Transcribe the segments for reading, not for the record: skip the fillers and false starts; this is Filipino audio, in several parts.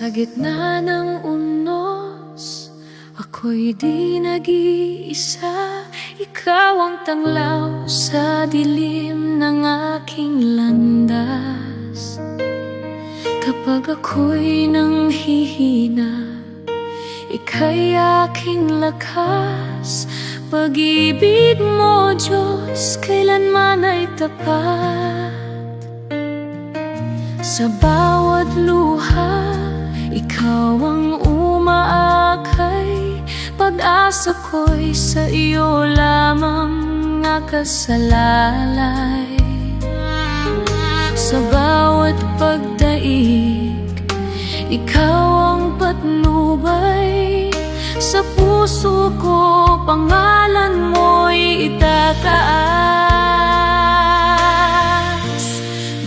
Sa gitna ng unos, ako'y di nag-iisa. Ikaw ang tanglaw sa dilim ng aking landas. Kapag ako'y nanghihina, ika'y aking lakas. Pag-ibig mo, Diyos, kailanman ay tapat. Sa bawat luha, ikaw ang umaakay. Pag-asa ko'y sa iyo lamang nakasalalay. Sa bawat pagdaig, ikaw ang patnubay. Sa puso ko, pangalan mo'y itataas.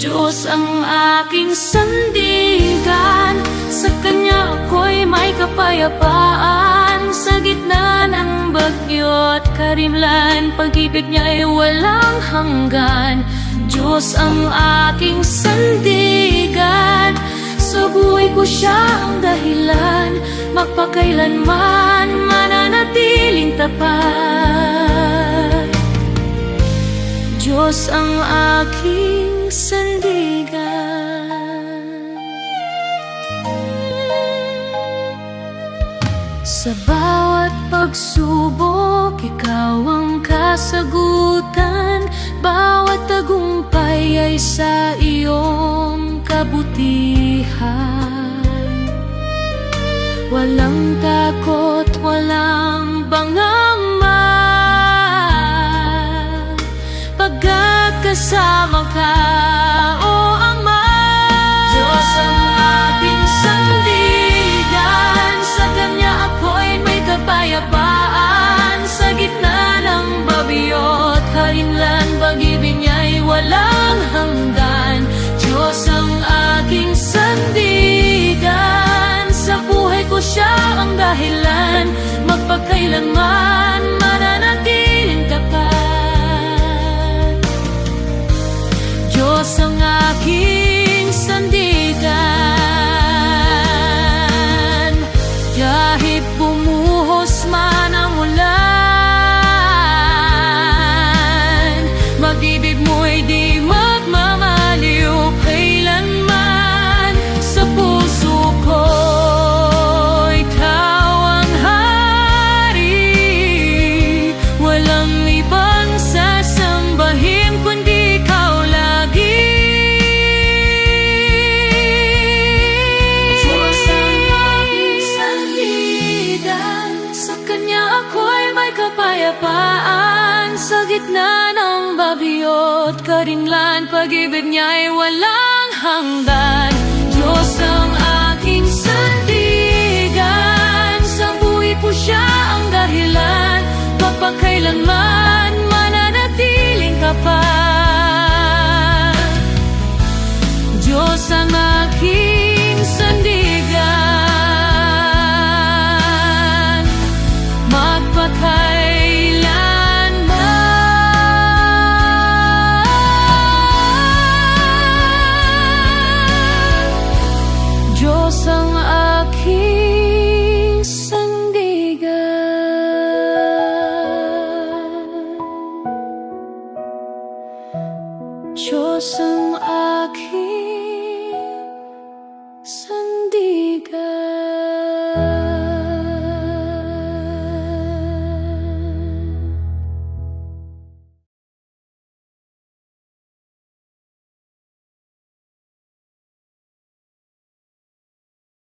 Diyos ang aking sandigan, sa Kanya ako'y may kapayapaan. Sa gitna ng bagyo't karimlan, pag-ibig niya'y walang hanggan. Diyos ang aking sandigan, sa buhay ko siya ang dahilan. Magpakailanman mananatiling tapat. Diyos ang aking sandigan. Sa bawat pagsubok, ikaw ang kasagutan. Bawat tagumpay ay sa iyong kabutihan. Walang takot, walang bangamba, pagkat kasama ka, o Ama. Diyos ang aking sandigan, sa Kanya ako'y may kapayapaan. Sa gitna ng babiyo't halinlan, pag-ibig niya'y walang hanggan. Diyos ang aking sandigan, sa buhay ko siya ang dahilan. Magpakailanman mananatiling tapat. Diyos ang aking sandigan, kahit bumuhos man ang ulan, mag-ibig mo'y di magmamaliw kailanman. Sa puso ko, ikaw ang hari. Walang ibang sasambahin kundi ikaw lagi. Diyos ang aking sandigan, sa Kanya ako'y may kapayapaan. Sa gitna ng babiyo't karinglan, pag-ibig niya'y walang hanggan. Diyos ang aking sandigan, sa buhay ko siya ang dahilan. Magpakailanman mananatiling tapat. Diyos ang aking sandigan, magpakailanman. Diyos ang aking sandigan. Diyos ang aking